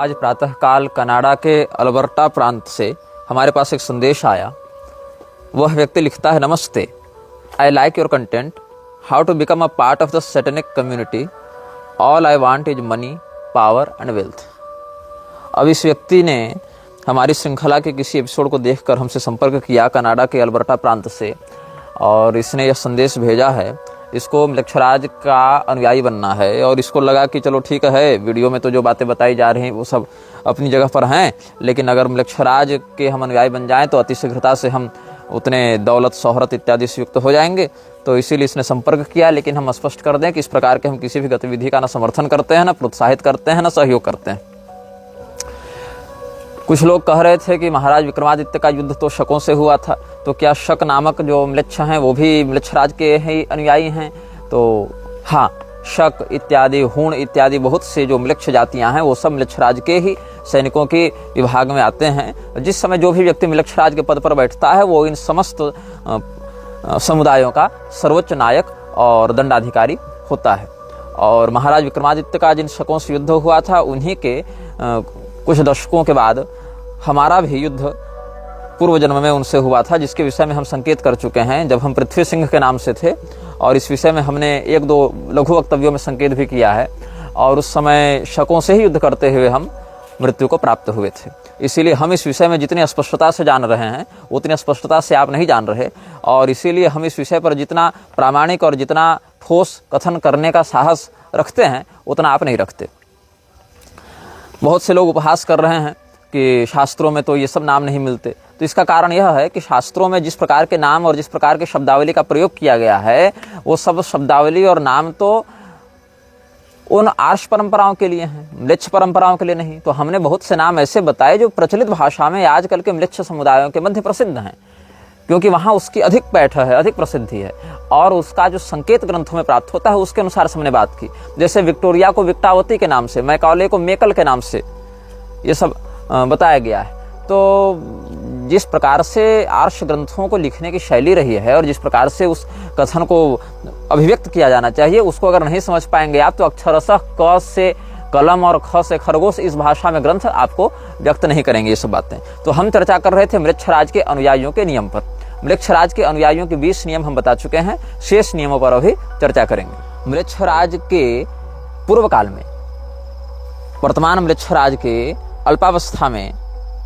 आज प्रातःकाल कनाडा के अल्बर्टा प्रांत से हमारे पास एक संदेश आया। वह व्यक्ति लिखता है, नमस्ते, I like your content, how to become a part of the satanic community, all I want is money, power and wealth. अब इस व्यक्ति ने हमारी श्रृंखला के किसी एपिसोड को देखकर हमसे संपर्क किया कनाडा के अल्बर्टा प्रांत से, और इसने यह संदेश भेजा है। इसको म्लेच्छराज का अनुयायी बनना है और इसको लगा कि चलो ठीक है, वीडियो में तो जो बातें बताई जा रही हैं वो सब अपनी जगह पर हैं, लेकिन अगर म्लेच्छराज के हम अनुयायी बन जाएं तो अतिशीघ्रता से हम उतने दौलत शोहरत इत्यादि से युक्त हो जाएंगे। तो इसीलिए इसने संपर्क किया। लेकिन हम स्पष्ट कर दें कि इस प्रकार के हम किसी भी गतिविधि का न समर्थन करते हैं, न प्रोत्साहित करते हैं, न सहयोग करते हैं। कुछ लोग कह रहे थे कि महाराज विक्रमादित्य का युद्ध तो शकों से हुआ था, तो क्या शक नामक जो म्लेच्छ हैं वो भी म्लेच्छराज के ही अनुयायी हैं? तो हाँ, शक इत्यादि, हूण इत्यादि बहुत से जो म्लेच्छ जातियां हैं वो सब म्लेच्छराज के ही सैनिकों के विभाग में आते हैं। जिस समय जो भी व्यक्ति म्लेच्छराज के पद पर बैठता है वो इन समस्त समुदायों का सर्वोच्च नायक और दंडाधिकारी होता है। और महाराज विक्रमादित्य का जिन शकों से युद्ध हुआ था उन्हीं के कुछ दशकों के बाद हमारा भी युद्ध पूर्व जन्म में उनसे हुआ था, जिसके विषय में हम संकेत कर चुके हैं जब हम पृथ्वी सिंह के नाम से थे, और इस विषय में हमने एक दो लघु वक्तव्यों में संकेत भी किया है। और उस समय शकों से ही युद्ध करते हुए हम मृत्यु को प्राप्त हुए थे। इसीलिए हम इस विषय में जितनी स्पष्टता से जान रहे हैं उतनी स्पष्टता से आप नहीं जान रहे, और इसीलिए हम इस विषय पर जितना प्रामाणिक और जितना ठोस कथन करने का साहस रखते हैं उतना आप नहीं रखते। बहुत से लोग उपहास कर रहे हैं कि शास्त्रों में तो ये सब नाम नहीं मिलते। तो इसका कारण यह है कि शास्त्रों में जिस प्रकार के नाम और जिस प्रकार के शब्दावली का प्रयोग किया गया है वो सब शब्दावली और नाम तो उन आर्ष परंपराओं के लिए हैं, म्लेच्छ परंपराओं के लिए नहीं। तो हमने बहुत से नाम ऐसे बताए जो प्रचलित भाषा में आजकल के म्लेच्छ समुदायों के मध्य प्रसिद्ध हैं, क्योंकि वहाँ उसकी अधिक पैठ है, अधिक प्रसिद्धि है, और उसका जो संकेत ग्रंथों में प्राप्त होता है उसके अनुसार हमने बात की। जैसे विक्टोरिया को विक्टावती के नाम से, मैकॉले को मेकल के नाम से ये सब बताया गया है। तो जिस प्रकार से आर्ष ग्रंथों को लिखने की शैली रही है और जिस प्रकार से उस कथन को अभिव्यक्त किया जाना चाहिए उसको अगर नहीं समझ पाएंगे आप तो अक्षरशः क से कलम और ख से खरगोश इस भाषा में ग्रंथ आपको व्यक्त नहीं करेंगे ये सब बातें। तो हम चर्चा कर रहे थे म्लेच्छराज के अनुयायियों के नियम पर। म्लेच्छराज के अनुयायियों के 20 नियम हम बता चुके हैं, शेष नियमों पर अभी चर्चा करेंगे। म्लेच्छराज के पूर्व काल में, वर्तमान म्लेच्छराज के अल्पावस्था में,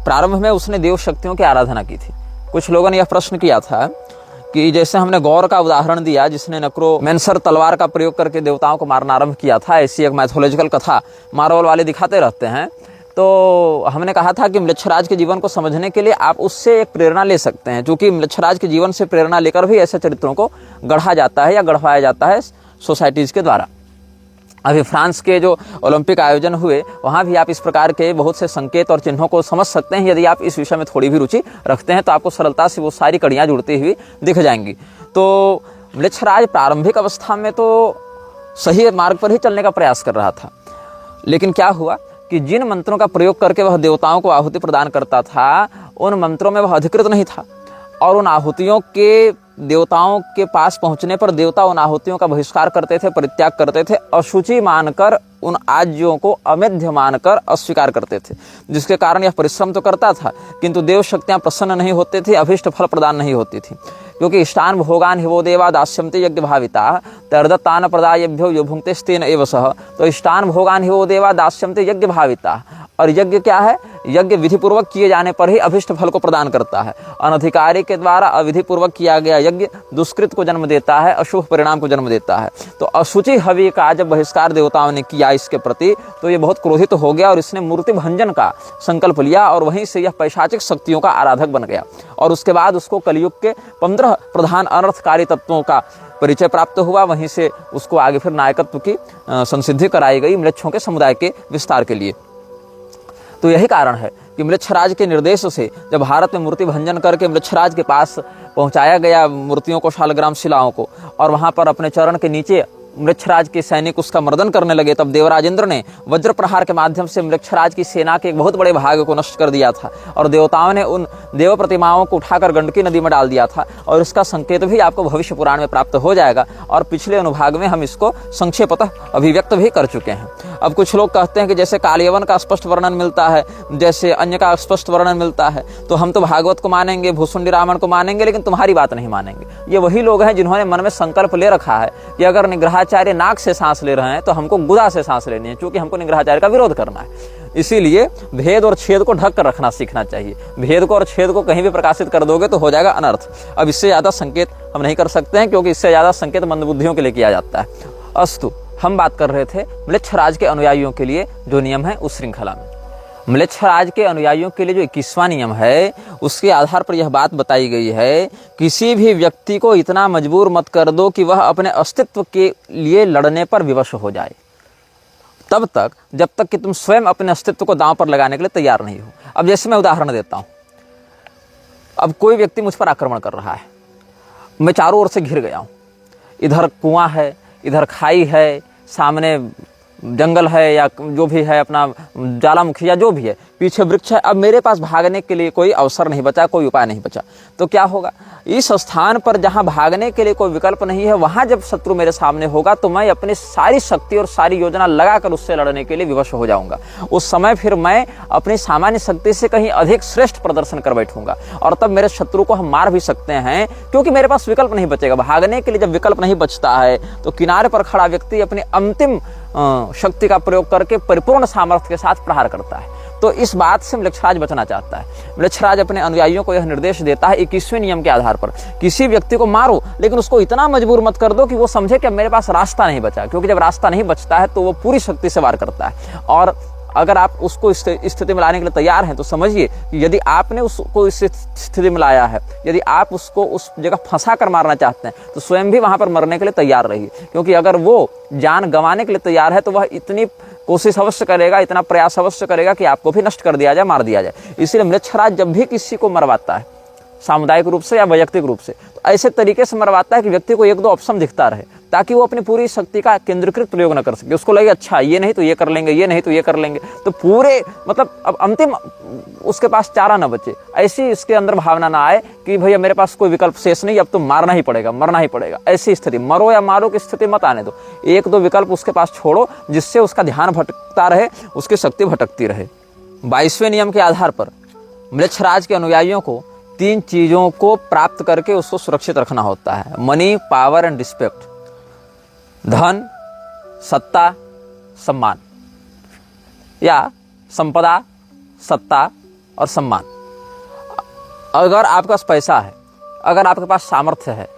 प्रारंभ में उसने देव शक्तियों की आराधना की थी। कुछ लोगों ने यह प्रश्न किया था कि जैसे हमने गौर का उदाहरण दिया जिसने नक्रोमैंसर तलवार का प्रयोग करके देवताओं को मारना आरंभ किया था, ऐसी एक मैथोलॉजिकल कथा मार्वल वाले दिखाते रहते हैं। तो हमने कहा था कि म्लेच्छराज के जीवन को समझने के लिए आप उससे एक प्रेरणा ले सकते हैं, क्योंकि म्लेच्छराज के जीवन से प्रेरणा लेकर भी ऐसे चरित्रों को गढ़ा जाता है या गढ़वाया जाता है सोसाइटीज के द्वारा। अभी फ्रांस के जो ओलंपिक आयोजन हुए वहाँ भी आप इस प्रकार के बहुत से संकेत और चिन्हों को समझ सकते हैं। यदि आप इस विषय में थोड़ी भी रुचि रखते हैं तो आपको सरलता से वो सारी कड़ियाँ जुड़ती हुई दिख जाएंगी। तो म्लेच्छराज प्रारंभिक अवस्था में तो सही मार्ग पर ही चलने का प्रयास कर रहा था, लेकिन क्या हुआ कि जिन मंत्रों का प्रयोग करके वह देवताओं को आहुति प्रदान करता था उन मंत्रों में वह अधिकृत नहीं था, और उन आहुतियों के देवताओं के पास पहुंचने पर देवता उन आहुतियों का बहिष्कार करते थे, परित्याग करते थे, अशुचि मानकर उन आज्यों को अमेध्य मानकर अस्वीकार करते थे, जिसके कारण यह परिश्रम तो करता था किंतु देव शक्तियां प्रसन्न नहीं होती थी, अभीष्ट फल प्रदान नहीं होती थी। क्योंकि इष्टान भोगान हिवो देवा दास्यन्ते यज्ञ भाविता तर्दत्तान प्रदायभ्यो यो भुंक्तेस्तेन एव सह। तो इष्टान भोगान हिवो देवा दास्यन्ते यज्ञ भाविता, और यज्ञ क्या है? यज्ञ विधिपूर्वक किए जाने पर ही अभिष्ट फल को प्रदान करता है। अनधिकारी के द्वारा अविधिपूर्वक किया गया यज्ञ दुष्कृत को जन्म देता है, अशुभ परिणाम को जन्म देता है। तो अशुचि हवि का जब बहिष्कार देवताओं ने किया इसके प्रति तो ये बहुत क्रोधित हो गया और इसने मूर्ति भंजन का संकल्प लिया, और वहीं से यह पैशाचिक शक्तियों का आराधक बन गया। और उसके बाद उसको कलयुग के 15 प्रधान अनर्थकारी तत्वों का परिचय प्राप्त हुआ। वहीं से उसको आगे फिर नायकत्व की संसिद्धि कराई गई म्लेच्छों के समुदाय के विस्तार के लिए। तो यही कारण है कि म्लेच्छराज के निर्देश से जब भारत में मूर्ति भंजन करके म्लेच्छराज के पास पहुंचाया गया मूर्तियों को, शालग्राम शिलाओं को, और वहां पर अपने चरण के नीचे मृक्षराज के सैनिक उसका मर्दन करने लगे, तब देवराज इंद्र ने वज्र प्रहार के माध्यम से मृक्षराज की सेना के एक बहुत बड़े भाग को नष्ट कर दिया था और देवताओं ने उन देव प्रतिमाओं को उठाकर गंडकी नदी में डाल दिया था। और इसका संकेत भी आपको भविष्य पुराण में प्राप्त हो जाएगा और पिछले अनुभाग में हम इसको संक्षेपतः अभिव्यक्त भी कर चुके हैं। अब कुछ लोग कहते हैं कि जैसे कालयवन का स्पष्ट वर्णन मिलता है, जैसे अन्य का स्पष्ट वर्णन मिलता है, तो हम तो भागवत को मानेंगे, भूसुंडी रावण को मानेंगे, लेकिन तुम्हारी बात नहीं मानेंगे। ये वही लोग हैं जिन्होंने मन में संकल्प ले रखा है कि अगर निग्रहाचार्य नाक से सांस ले रहे हैं तो हमको गुदा से सांस लेनी है, क्योंकि हमको निग्रहाचार्य का विरोध करना है। इसीलिए भेद और छेद को ढक कर रखना सीखना चाहिए। भेद को और छेद को कहीं भी प्रकाशित कर दोगे तो हो जाएगा अनर्थ। अब इससे ज्यादा संकेत हम नहीं कर सकते हैं, क्योंकि इससे ज्यादा संकेत मंदबुद्धियों के लिए किया जाता है। अस्तु, हम बात कर रहे थे म्लेच्छराज के अनुयायियों के लिए जो नियम है उस श्रृंखला में। म्लेच्छराज के अनुयायियों के लिए जो 21वां नियम है उसके आधार पर यह बात बताई गई है, किसी भी व्यक्ति को इतना मजबूर मत कर दो कि वह अपने अस्तित्व के लिए लड़ने पर विवश हो जाए, तब तक जब तक कि तुम स्वयं अपने अस्तित्व को दांव पर लगाने के लिए तैयार नहीं हो। अब जैसे मैं उदाहरण देता हूं, अब कोई व्यक्ति मुझ पर आक्रमण कर रहा है, मैं चारों ओर से घिर गया हूं, इधर कुआं है, इधर खाई है, सामने जंगल है या जो भी है अपना ज्वालामुखी या जो भी है, पीछे वृक्ष है। अब मेरे पास भागने के लिए कोई अवसर नहीं बचा, कोई उपाय नहीं बचा, तो क्या होगा? इस स्थान पर जहां भागने के लिए कोई विकल्प नहीं है, वहां जब शत्रु मेरे सामने होगा तो मैं अपनी सारी शक्ति और सारी योजना लगाकर उससे लड़ने के लिए विवश हो जाऊंगा। उस समय फिर मैं अपनी सामान्य शक्ति से कहीं अधिक श्रेष्ठ प्रदर्शन कर बैठूंगा और तब मेरे शत्रु को हम मार भी सकते हैं, क्योंकि मेरे पास विकल्प नहीं बचेगा। भागने के लिए जब विकल्प नहीं बचता है तो किनारे पर खड़ा व्यक्ति अपनी अंतिम शक्ति का प्रयोग करके परिपूर्ण सामर्थ्य के साथ प्रहार करता है। तो इस बात से म्लेच्छराज बचना चाहता है। म्लेच्छराज अपने अनुयायियों को यह निर्देश देता है 21वें नियम के आधार पर, किसी व्यक्ति को मारो लेकिन उसको इतना मजबूर मत कर दो कि वो समझे कि अब मेरे पास रास्ता नहीं बचा, क्योंकि जब रास्ता नहीं बचता है तो वो पूरी शक्ति से वार करता है। और अगर आप उसको इस स्थिति में लाने के लिए तैयार हैं तो समझिए कि यदि आपने उसको इस स्थिति में लाया है, यदि आप उसको उस जगह फंसा कर मारना चाहते हैं तो स्वयं भी वहां पर मरने के लिए तैयार रहिए, क्योंकि अगर वो जान गंवाने के लिए तैयार है तो वह इतनी कोशिश अवश्य करेगा, इतना प्रयास अवश्य करेगा कि आपको भी नष्ट कर दिया जाए, मार दिया जाए। इसलिए म्लेच्छराज जब भी किसी को मरवाता है, सामुदायिक रूप से या वैयक्तिक रूप से, तो ऐसे तरीके से मरवाता है कि व्यक्ति को एक दो ऑप्शन दिखता रहे, ताकि वो अपनी पूरी शक्ति का केंद्रीकृत प्रयोग न कर सके। उसको लगे अच्छा ये नहीं तो ये कर लेंगे, ये नहीं तो ये कर लेंगे, तो पूरे मतलब अब अंतिम उसके पास चारा न बचे, ऐसी इसके अंदर भावना ना आए कि भैया मेरे पास कोई विकल्प शेष नहीं, अब तो मारना ही पड़ेगा, मरना ही पड़ेगा। ऐसी स्थिति, मरो या मारो की स्थिति मत आने दो। एक दो विकल्प उसके पास छोड़ो जिससे उसका ध्यान भटकता रहे, उसकी शक्ति भटकती रहे। 22वें नियम के आधार पर म्लेच्छराज के अनुयायियों को 3 चीजों को प्राप्त करके उसको सुरक्षित रखना होता है: मनी, पावर एंड रिस्पेक्ट। धन, सत्ता, सम्मान, या संपदा, सत्ता और सम्मान। अगर आपके पास पैसा है, अगर आपके पास सामर्थ्य है,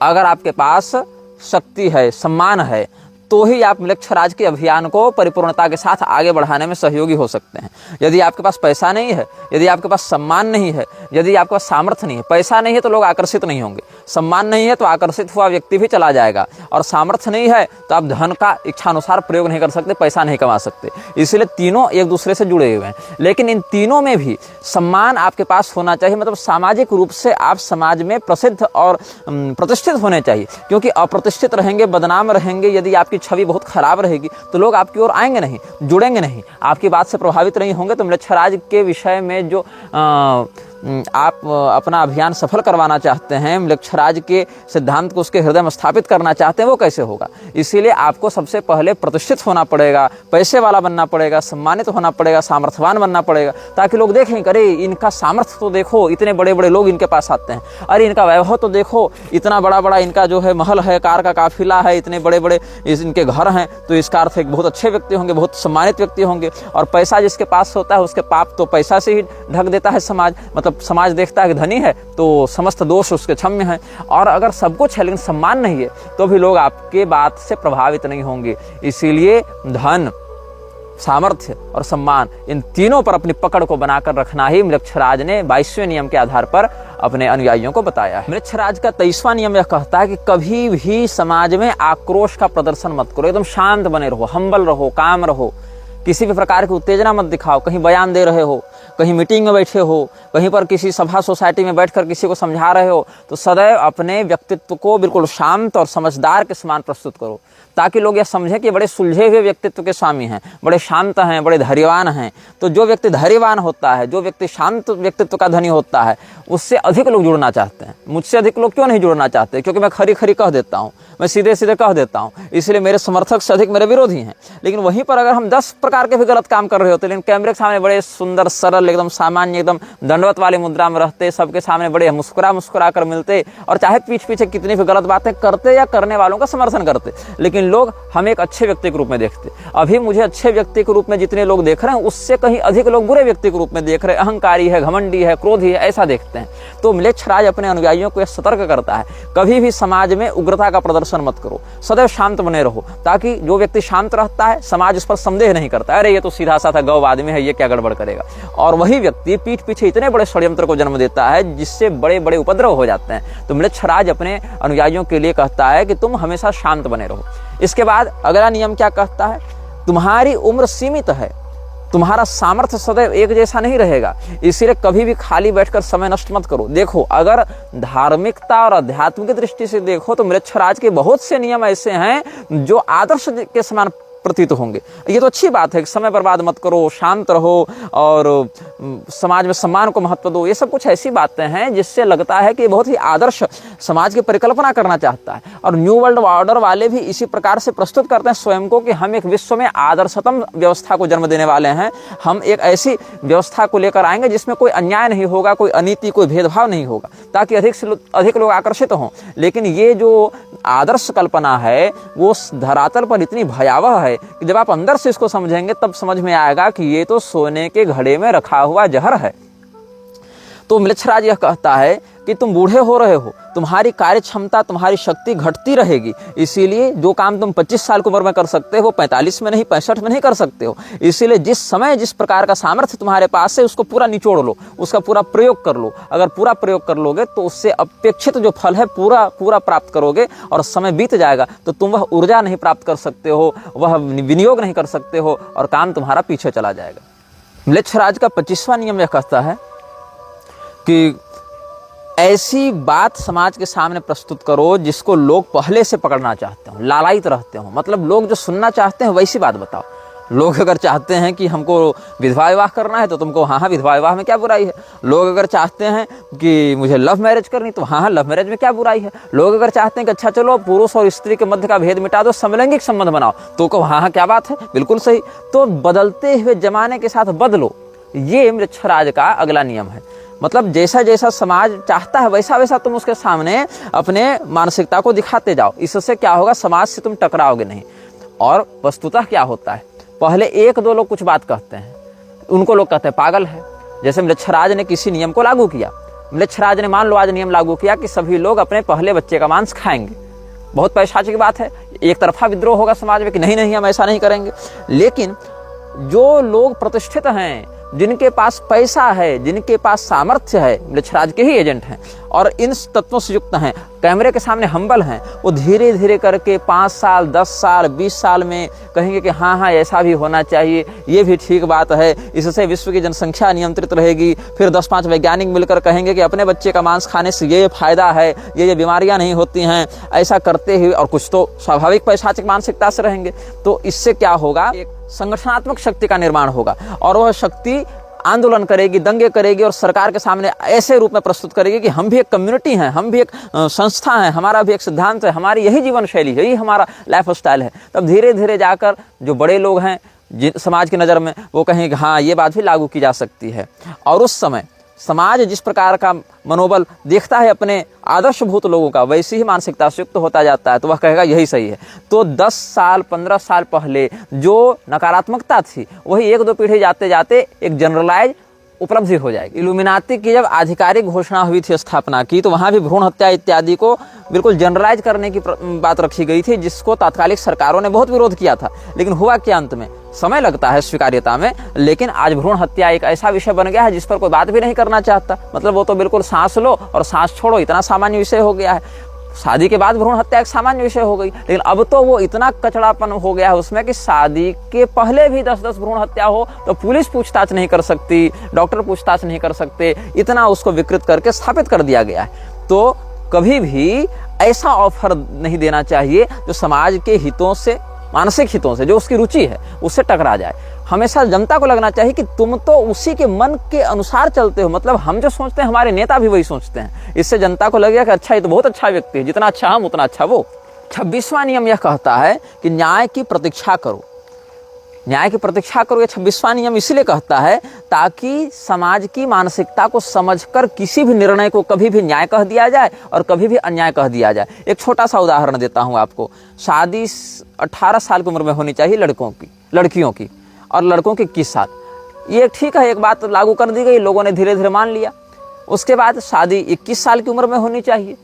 अगर आपके पास शक्ति है, सम्मान है, तो ही आप म्लेच्छराज के अभियान को परिपूर्णता के साथ आगे बढ़ाने में सहयोगी हो सकते हैं। यदि आपके पास पैसा नहीं है, यदि आपके पास सम्मान नहीं है, यदि आपके पास सामर्थ्य नहीं है, पैसा नहीं है तो लोग आकर्षित नहीं होंगे, सम्मान नहीं है तो आकर्षित हुआ व्यक्ति भी चला जाएगा, और सामर्थ्य नहीं है तो आप धन का इच्छानुसार प्रयोग नहीं कर सकते, पैसा नहीं कमा सकते। इसलिए तीनों एक दूसरे से जुड़े हुए हैं। लेकिन इन तीनों में भी सम्मान आपके पास होना चाहिए, मतलब सामाजिक रूप से आप समाज में प्रसिद्ध और प्रतिष्ठित होने चाहिए, क्योंकि अप्रतिष्ठित रहेंगे, बदनाम रहेंगे, यदि आपकी छवि बहुत खराब रहेगी तो लोग आपकी ओर आएंगे नहीं, जुड़ेंगे नहीं, आपकी बात से प्रभावित नहीं होंगे। तो म्लेच्छराज के विषय में जो आप अपना अभियान सफल करवाना चाहते हैं, म्लेच्छराज के सिद्धांत को उसके हृदय में स्थापित करना चाहते हैं, वो कैसे होगा? इसीलिए आपको सबसे पहले प्रतिष्ठित होना पड़ेगा, पैसे वाला बनना पड़ेगा, सम्मानित होना पड़ेगा, सामर्थ्यवान बनना पड़ेगा, ताकि लोग देखें अरे इनका सामर्थ्य तो देखो, इतने बड़े बड़े लोग इनके पास आते हैं, अरे इनका वैभव तो देखो, इतना बड़ा बड़ा इनका जो है महल है, कार का काफिला है, इतने बड़े बड़े इनके घर हैं, तो इसका अर्थ एक बहुत अच्छे व्यक्ति होंगे, बहुत सम्मानित व्यक्ति होंगे। और पैसा जिसके पास होता है उसके पाप तो पैसा से ही ढक देता है समाज, मतलब समाज देखता है कि धनी है तो समस्त दोष उसके क्षम्य हैं। और अगर सब कुछ है लेकिन सम्मान नहीं है तो भी लोग आपके बात से प्रभावित नहीं होंगे। इसीलिए धन, सामर्थ्य और सम्मान, इन तीनों पर अपनी पकड़ को बनाकर रखना ही म्लेच्छराज ने 22वें नियम के आधार पर अपने अनुयायियों को बताया है। म्लेच्छराज का 23वां नियम यह कहता है कि कभी भी समाज में आक्रोश का प्रदर्शन मत करो, एकदम शांत बने रहो, हम्बल रहो, काम रहो, किसी भी प्रकार की उत्तेजना मत दिखाओ। कहीं बयान दे रहे हो, कहीं मीटिंग में बैठे हो, कहीं पर किसी सभा सोसाइटी में बैठकर किसी को समझा रहे हो, तो सदैव अपने व्यक्तित्व को बिल्कुल शांत और समझदार के समान प्रस्तुत करो, ताकि लोग यह समझें कि बड़े सुलझे हुए व्यक्तित्व के स्वामी हैं, बड़े शांत हैं, बड़े धैर्यवान हैं। तो जो व्यक्ति धैर्यवान होता है, जो व्यक्ति शांत व्यक्तित्व का धनी होता है, उससे अधिक लोग जुड़ना चाहते हैं। मुझसे अधिक लोग क्यों नहीं जुड़ना चाहते? क्योंकि मैं खरी खरी कह देता हूँ, मैं सीधे सीधे कह देता हूँ, इसलिए मेरे समर्थक से अधिक मेरे विरोधी हैं। लेकिन वहीं पर अगर हम 10 प्रकार के भी गलत काम कर रहे होते, लेकिन कैमरे के सामने बड़े सुंदर, सरल, एकदम सामान्य, एकदम दंडवत वाली मुद्रा में रहते, सबके सामने बड़े मुस्कुरा कर मिलते, और चाहे पीठ पीछे कितनी भी गलत बातें करते या करने वालों का समर्थन करते, लेकिन लोग हमें एक अच्छे व्यक्ति के रूप में देखते। अभी मुझे अच्छे व्यक्ति के रूप में जितने लोग देख रहे हैं, उससे कहीं अधिक लोग बुरे व्यक्ति के रूप में देख रहे हैं। अहंकारी है, घमंडी है, क्रोधी है, ऐसा देखते हैं। तो म्लेच्छराज अपने अनुयायियों को यह सतर्क करता है, कभी भी समाज में उग्रता का प्रदर्शन मत करो, सदैव शांत बने रहो, ताकि जो व्यक्ति शांत रहता है, समाज उस पर संदेह नहीं करता, अरे ये तो सीधा साधा गौ आदमी है, ये क्या गड़बड़ करेगा। और वही व्यक्ति पीठ पीछे इतने बड़े षड्यंत्र को जन्म देता है, जिससे बड़े बड़े उपद्रव हो जाते हैं। तो म्लेच्छराज अपने अनुयायियों के लिए कहता है कि तुम हमेशा शांत बने रहो। इसके बाद अगला नियम क्या कहता है? तुम्हारी उम्र सीमित है, तुम्हारा सामर्थ्य सदैव एक जैसा नहीं रहेगा, इसीलिए कभी भी खाली बैठकर समय नष्ट मत करो। देखो, अगर धार्मिकता और अध्यात्म की दृष्टि से देखो तो म्लेच्छराज के बहुत से नियम ऐसे हैं जो आदर्श के समान प्रतीत होंगे। ये तो अच्छी बात है कि समय बर्बाद मत करो, शांत रहो और समाज में सम्मान को महत्व दो। ये सब कुछ ऐसी बातें हैं जिससे लगता है कि बहुत ही आदर्श समाज की परिकल्पना करना चाहता है। और न्यू वर्ल्ड ऑर्डर वाले भी इसी प्रकार से प्रस्तुत करते हैं स्वयं को कि हम एक विश्व में आदर्शतम व्यवस्था को जन्म देने वाले हैं। हम एक ऐसी व्यवस्था को लेकर आएंगे जिसमें कोई अन्याय नहीं होगा, कोई अनीति, कोई भेदभाव नहीं होगा, ताकि अधिक से अधिक लोग आकर्षित हों। लेकिन ये जो आदर्श कल्पना है वो धरातल पर इतनी भयावह है कि जब आप अंदर से इसको समझेंगे तब समझ में आएगा कि ये तो सोने के घड़े में रखा हुआ जहर है। तो म्लेच्छराज यह कहता है कि तुम बूढ़े हो रहे हो, तुम्हारी कार्य क्षमता, तुम्हारी शक्ति घटती रहेगी, इसीलिए जो काम तुम 25 साल की उम्र में कर सकते हो 45 में नहीं, 65 में नहीं कर सकते हो। इसीलिए जिस समय जिस प्रकार का सामर्थ्य तुम्हारे पास है उसको पूरा निचोड़ लो, उसका पूरा प्रयोग कर लो। अगर पूरा प्रयोग कर लोगे तो उससे अपेक्षित जो फल है पूरा प्राप्त करोगे, और समय बीत जाएगा तो तुम वह ऊर्जा नहीं प्राप्त कर सकते हो, वह विनियोग नहीं कर सकते हो, और काम तुम्हारा पीछे चला जाएगा। म्लेच्छराज का 25वां नियम यह कहता है कि ऐसी बात समाज के सामने प्रस्तुत करो जिसको लोग पहले से पकड़ना चाहते हो, लालायित रहते हो। मतलब लोग जो सुनना चाहते हैं वैसी बात बताओ। लोग अगर चाहते हैं कि हमको विधवा विवाह करना है तो तुमको हाँ विधवा विवाह में क्या बुराई है। लोग अगर चाहते हैं कि मुझे लव मैरिज करनी तो हाँ लव मैरिज में क्या बुराई है। लोग अगर चाहते हैं कि अच्छा चलो पुरुष और स्त्री के मध्य का भेद मिटा दो, समलैंगिक संबंध बनाओ, तो कहो हाँ क्या बात है, बिल्कुल सही। तो बदलते हुए जमाने के साथ बदलो, ये म्लेच्छराज का अगला नियम है। मतलब जैसा जैसा समाज चाहता है वैसा वैसा तुम उसके सामने अपने मानसिकता को दिखाते जाओ। इससे क्या होगा, समाज से तुम टकराओगे नहीं। और वस्तुतः क्या होता है, पहले 1-2 लोग कुछ बात कहते हैं, उनको लोग कहते हैं पागल है। जैसे म्लेच्छराज ने किसी नियम को लागू किया, म्लेच्छराज ने मान लो आज नियम लागू किया कि सभी लोग अपने पहले बच्चे का मांस खाएंगे। बहुत पैशाची की बात है, एक तरफा विद्रोह होगा समाज में कि नहीं नहीं हम ऐसा नहीं करेंगे। लेकिन जो लोग प्रतिष्ठित हैं, जिनके पास पैसा है, जिनके पास सामर्थ्य है, म्लेच्छराज के ही एजेंट हैं और इन तत्वों से युक्त हैं, कैमरे के सामने हम्बल हैं, वो धीरे धीरे करके 5 साल, 10 साल, 20 साल में कहेंगे कि हाँ ऐसा भी होना चाहिए, ये भी ठीक बात है, इससे विश्व की जनसंख्या नियंत्रित रहेगी। फिर 10-5 वैज्ञानिक मिलकर कहेंगे कि अपने बच्चे का मांस खाने से ये फायदा है, ये बीमारियां नहीं होती हैं। ऐसा करते हुए, और कुछ तो स्वाभाविक पैशाचिक मानसिकता से रहेंगे, तो इससे क्या होगा, एक संगठनात्मक शक्ति का निर्माण होगा और वह शक्ति आंदोलन करेगी, दंगे करेगी और सरकार के सामने ऐसे रूप में प्रस्तुत करेगी कि हम भी एक कम्युनिटी हैं, हम भी एक संस्था हैं, हमारा भी एक सिद्धांत है, हमारी यही जीवन शैली है, यही हमारा लाइफ स्टाइल है। तब धीरे धीरे जाकर जो बड़े लोग हैं समाज की नज़र में, वो कहेंगे हाँ ये बात भी लागू की जा सकती है। और उस समय समाज जिस प्रकार का मनोबल देखता है अपने आदर्शभूत लोगों का, वैसी ही मानसिकता से युक्त होता जाता है, तो वह कहेगा यही सही है। तो 10 साल 15 साल पहले जो नकारात्मकता थी वही 1-2 पीढ़ी जाते जाते एक जनरलाइज उपलब्धि हो जाएगी। इल्यूमिनाती की जब आधिकारिक घोषणा हुई थी, स्थापना की, तो वहाँ भी भ्रूण हत्या इत्यादि को बिल्कुल जनरलाइज करने की बात रखी गई थी, जिसको तात्कालिक सरकारों ने बहुत विरोध किया था। लेकिन हुआ क्या, अंत में समय लगता है स्वीकार्यता में, लेकिन आज भ्रूण हत्या एक ऐसा विषय बन गया है जिस पर कोई बात भी नहीं करना चाहता। मतलब वो तो बिल्कुल सांस लो और सांस छोड़ो, इतना सामान्य विषय हो गया है। शादी के बाद भ्रूण हत्या एक सामान्य विषय हो गई, लेकिन अब तो वो इतना कचड़ापन हो गया है उसमें कि शादी के पहले भी 10-10 भ्रूण हत्या हो तो पुलिस पूछताछ नहीं कर सकती, डॉक्टर पूछताछ नहीं कर सकते, इतना उसको विकृत करके स्थापित कर दिया गया है। तो कभी भी ऐसा ऑफर नहीं देना चाहिए जो समाज के हितों से, मानसिक हितों से, जो उसकी रुचि है उससे टकरा जाए। हमेशा जनता को लगना चाहिए कि तुम तो उसी के मन के अनुसार चलते हो, मतलब हम जो सोचते हैं हमारे नेता भी वही सोचते हैं। इससे जनता को लगेगा कि अच्छा ये तो बहुत अच्छा व्यक्ति है, जितना अच्छा हम उतना अच्छा वो। 26वां नियम यह कहता है कि न्याय की प्रतीक्षा करो। न्याय की प्रतीक्षा करो, ये 26वां नियम इसलिए कहता है ताकि समाज की मानसिकता को समझकर किसी भी निर्णय को कभी भी न्याय कह दिया जाए और कभी भी अन्याय कह दिया जाए। एक छोटा सा उदाहरण देता हूं आपको। शादी 18 साल की उम्र में होनी चाहिए लड़कियों की और लड़कों की 21 साल। ये ठीक है, एक बात लागू कर दी गई, लोगों ने धीरे धीरे मान लिया। उसके बाद शादी 21 साल की उम्र में होनी चाहिए।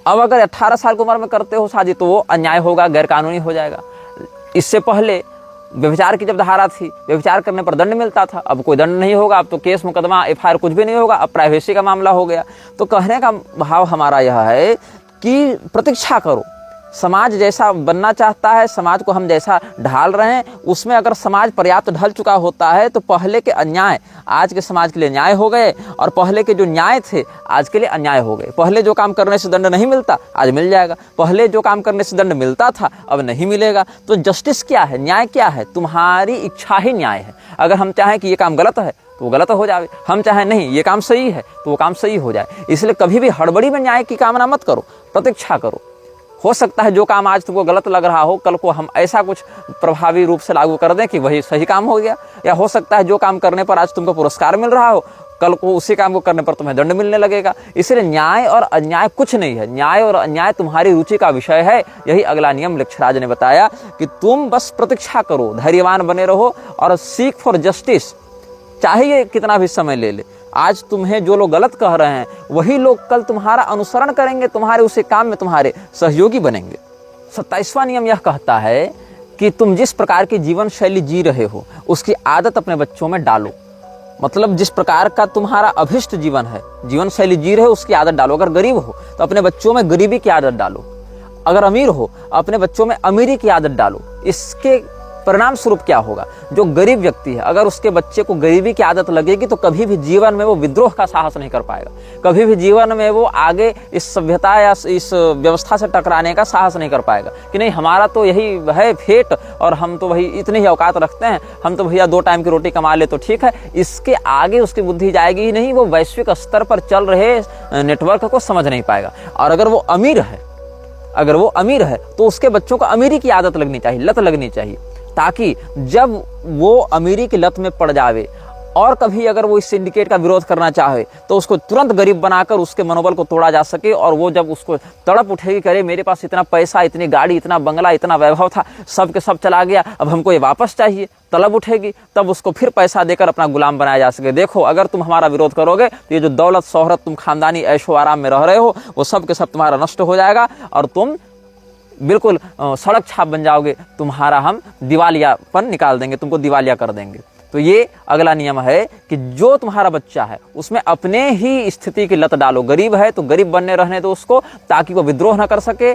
अब अगर 18 साल की उम्र में करते हो शादी तो वो अन्याय होगा, गैरकानूनी हो जाएगा। इससे पहले व्यभिचार की जब धारा थी, व्यभिचार करने पर दंड मिलता था, अब कोई दंड नहीं होगा, अब तो केस मुकदमा FIR कुछ भी नहीं होगा, अब प्राइवेसी का मामला हो गया। तो कहने का भाव हमारा यह है कि प्रतीक्षा करो। समाज जैसा बनना चाहता है, समाज को हम जैसा ढाल रहे हैं, उसमें अगर समाज पर्याप्त ढल चुका होता है तो पहले के अन्याय आज के समाज के लिए न्याय हो गए और पहले के जो न्याय थे आज के लिए अन्याय हो गए। पहले जो काम करने से दंड नहीं मिलता आज मिल जाएगा, पहले जो काम करने से दंड मिलता था अब नहीं मिलेगा। तो जस्टिस क्या है, न्याय क्या है? तुम्हारी इच्छा ही न्याय है। अगर हम चाहें कि ये काम गलत है तो वो गलत हो जाए, हम चाहें नहीं ये काम सही है तो वो काम सही हो जाए। इसलिए कभी भी हड़बड़ी में न्याय की कामना मत करो, प्रतीक्षा करो। हो सकता है जो काम आज तुमको गलत लग रहा हो कल को हम ऐसा कुछ प्रभावी रूप से लागू कर दें कि वही सही काम हो गया, या हो सकता है जो काम करने पर आज तुमको पुरस्कार मिल रहा हो कल को उसी काम को करने पर तुम्हें दंड मिलने लगेगा। इसलिए न्याय और अन्याय कुछ नहीं है, न्याय और अन्याय तुम्हारी रुचि का विषय है। यही अगला नियम मृक्षराज ने बताया कि तुम बस प्रतीक्षा करो, धैर्यवान बने रहो और सीक फॉर जस्टिस, चाहे कितना भी समय ले ले। आज तुम्हें जो लोग गलत कह रहे हैं वही लोग कल तुम्हारा अनुसरण करेंगे, तुम्हारे उसी काम में तुम्हारे सहयोगी बनेंगे। 27वां नियम यह कहता है कि तुम जिस प्रकार की जीवन शैली जी रहे हो उसकी आदत अपने बच्चों में डालो। मतलब जिस प्रकार का तुम्हारा अभिष्ट जीवन है, जीवन शैली जी रहे हो उसकी आदत डालो। अगर गरीब हो तो अपने बच्चों में गरीबी की आदत डालो, अगर अमीर हो अपने बच्चों में अमीरी की आदत डालो। इसके परिणाम स्वरूप क्या होगा, जो गरीब व्यक्ति है अगर उसके बच्चे को गरीबी की आदत लगेगी तो कभी भी जीवन में वो विद्रोह का साहस नहीं कर पाएगा, कभी भी जीवन में वो आगे इस सभ्यता या इस व्यवस्था से टकराने का साहस नहीं कर पाएगा कि नहीं हमारा तो यही है फेट और हम तो वही इतनी ही औकात रखते हैं, हम तो भैया 2 टाइम की रोटी कमा ले तो ठीक है। इसके आगे उसकी बुद्धि जाएगी ही नहीं, वो वैश्विक स्तर पर चल रहे नेटवर्क को समझ नहीं पाएगा। और अगर वो अमीर है तो उसके बच्चों को अमीरी की आदत लगनी चाहिए, लत लगनी चाहिए, ताकि जब वो अमीरी की लत में पड़ जावे और कभी अगर वो इस सिंडिकेट का विरोध करना चाहे तो उसको तुरंत गरीब बनाकर उसके मनोबल को तोड़ा जा सके। और वो जब उसको तड़प उठेगी, करे मेरे पास इतना पैसा, इतनी गाड़ी, इतना बंगला, इतना वैभव था, सब के सब चला गया, अब हमको ये वापस चाहिए, तलब उठेगी, तब उसको फिर पैसा देकर अपना गुलाम बनाया जा सके। देखो अगर तुम हमारा विरोध करोगे तो ये जो दौलत शोहरत तुम खानदानी ऐशो आराम में रह रहे हो वो सब के सब तुम्हारा नष्ट हो जाएगा और तुम बिल्कुल सड़क छाप बन जाओगे, तुम्हारा हम दिवालियापन निकाल देंगे, तुमको दिवालिया कर देंगे। तो ये अगला नियम है कि जो तुम्हारा बच्चा है उसमें अपने ही स्थिति की लत डालो। गरीब है तो गरीब बनने रहने दो उसको, ताकि वो विद्रोह न कर सके,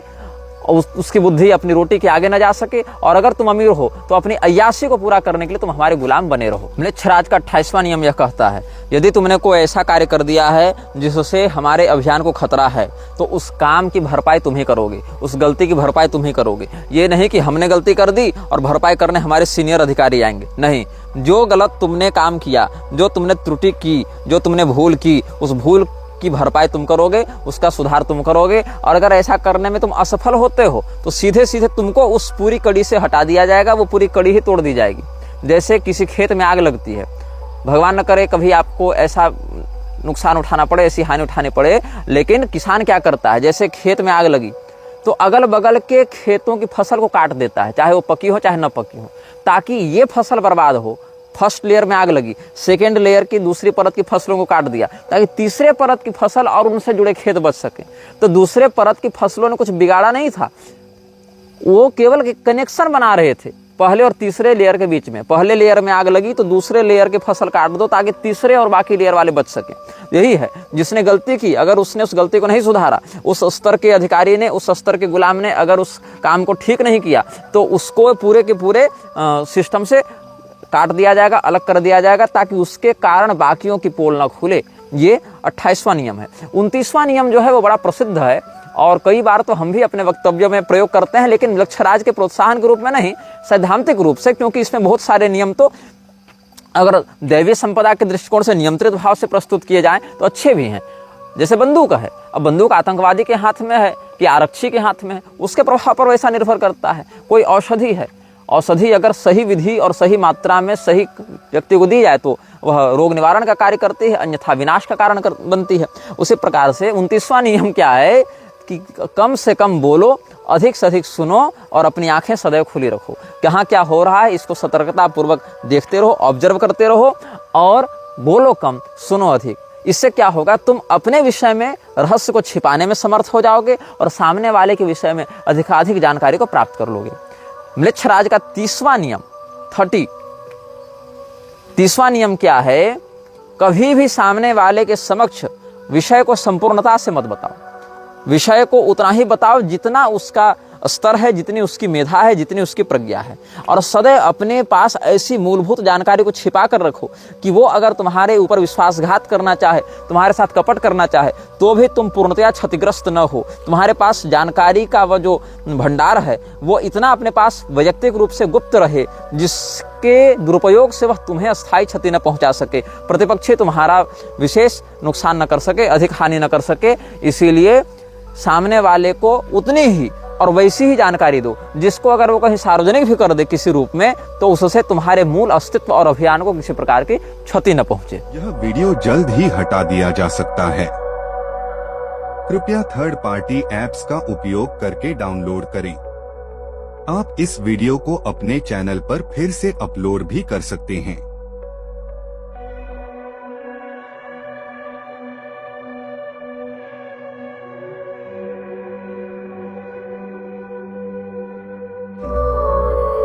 उसकी बुद्धि अपनी रोटी के आगे न जा सके। और अगर तुम अमीर हो तो अपनी अय्याशी को पूरा करने के लिए तुम हमारे गुलाम बने रहो। मृक्षराज का 28वां नियम यह कहता है यदि तुमने कोई ऐसा कार्य कर दिया है जिससे हमारे अभियान को खतरा है तो उस काम की भरपाई तुम ही करोगे, उस गलती की भरपाई तुम ही करोगे। ये नहीं कि हमने गलती कर दी और भरपाई करने हमारे सीनियर अधिकारी आएंगे, नहीं। जो गलत तुमने काम किया, जो तुमने त्रुटि की, जो तुमने भूल की, उस भूल की भरपाई तुम करोगे, उसका सुधार तुम करोगे। और अगर ऐसा करने में तुम असफल होते हो तो सीधे सीधे तुमको उस पूरी कड़ी से हटा दिया जाएगा, वो पूरी कड़ी ही तोड़ दी जाएगी। जैसे किसी खेत में आग लगती है, भगवान न करे कभी आपको ऐसा नुकसान उठाना पड़े, ऐसी हानि उठानी पड़े, लेकिन किसान क्या करता है, जैसे खेत में आग लगी तो अगल बगल के खेतों की फसल को काट देता है, चाहे वो पकी हो चाहे न पकी हो, ताकि ये फसल बर्बाद हो। फर्स्ट लेयर में आग लगी, सेकेंड लेयर की दूसरी परत की फसलों को काट दिया ताकि तीसरे परत की फसल और उनसे जुड़े खेत बच सके। तो दूसरे परत की फसलों ने कुछ बिगाड़ा नहीं था, वो केवल कनेक्शन बना रहे थे पहले और तीसरे लेयर के बीच में, पहले लेयर में आग लगी तो दूसरे लेयर की फसल काट दो ताकि तीसरे और बाकी लेयर वाले बच सके। यही है, जिसने गलती की अगर उसने उस गलती को नहीं सुधारा, उस स्तर के अधिकारी ने, उस स्तर के गुलाम ने अगर उस काम को ठीक नहीं किया तो उसको पूरे के पूरे सिस्टम से काट दिया जाएगा, अलग कर दिया जाएगा ताकि उसके कारण बाकियों की पोल न खुले। ये 28वां नियम है। 29वां नियम जो है वो बड़ा प्रसिद्ध है और कई बार तो हम भी अपने वक्तव्यों में प्रयोग करते हैं, लेकिन मृक्षराज के प्रोत्साहन के रूप में नहीं, सैद्धांतिक रूप से, क्योंकि इसमें बहुत सारे नियम तो अगर दैवीय संपदा के दृष्टिकोण से नियंत्रित भाव से प्रस्तुत किए जाएं तो अच्छे भी हैं। जैसे बंदूक है, अब बंदूक आतंकवादी के हाथ में है कि आरक्षी के हाथ में है, उसके प्रभाव पर वैसा निर्भर करता है। कोई औषधि है, औषधि अगर सही विधि और सही मात्रा में सही व्यक्ति को दी जाए तो वह रोग निवारण का कार्य करती है, अन्यथा विनाश का कारण बनती है। उसी प्रकार से 29वां नियम क्या है कि कम से कम बोलो, अधिक से अधिक सुनो और अपनी आंखें सदैव खुली रखो। कहाँ क्या हो रहा है इसको सतर्कता पूर्वक देखते रहो, ऑब्जर्व करते रहो और बोलो कम, सुनो अधिक। इससे क्या होगा, तुम अपने विषय में रहस्य को छिपाने में समर्थ हो जाओगे और सामने वाले के विषय में अधिकाधिक जानकारी को प्राप्त कर लोगे। म्लेच्छराज का 30वां नियम 30वां नियम क्या है, कभी भी सामने वाले के समक्ष विषय को संपूर्णता से मत बताओ। विषय को उतना ही बताओ जितना उसका स्तर है, जितनी उसकी मेधा है, जितनी उसकी प्रज्ञा है, और सदैव अपने पास ऐसी मूलभूत जानकारी को छिपा कर रखो कि वो अगर तुम्हारे ऊपर विश्वासघात करना चाहे, तुम्हारे साथ कपट करना चाहे, तो भी तुम पूर्णतया क्षतिग्रस्त न हो। तुम्हारे पास जानकारी का वह जो भंडार है वो इतना अपने पास वैयक्तिक रूप से गुप्त रहे जिसके दुरुपयोग से वह तुम्हें अस्थायी क्षति न पहुंचा सके, प्रतिपक्षी तुम्हारा विशेष नुकसान न कर सके, अधिक हानि न कर सके। इसीलिए सामने वाले को उतनी ही और वैसी ही जानकारी दो जिसको अगर वो कहीं सार्वजनिक भी कर दे किसी रूप में तो उससे तुम्हारे मूल अस्तित्व और अभियान को किसी प्रकार की क्षति न पहुंचे। यह वीडियो जल्द ही हटा दिया जा सकता है। कृपया थर्ड पार्टी ऐप्स का उपयोग करके डाउनलोड करें। आप इस वीडियो को अपने चैनल पर फिर से अपलोड भी कर सकते हैं।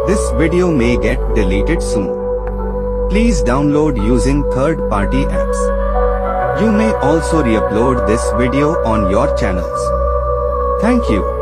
This video may get deleted soon. Please download using third-party apps. You may also re-upload this video on your channels. Thank you.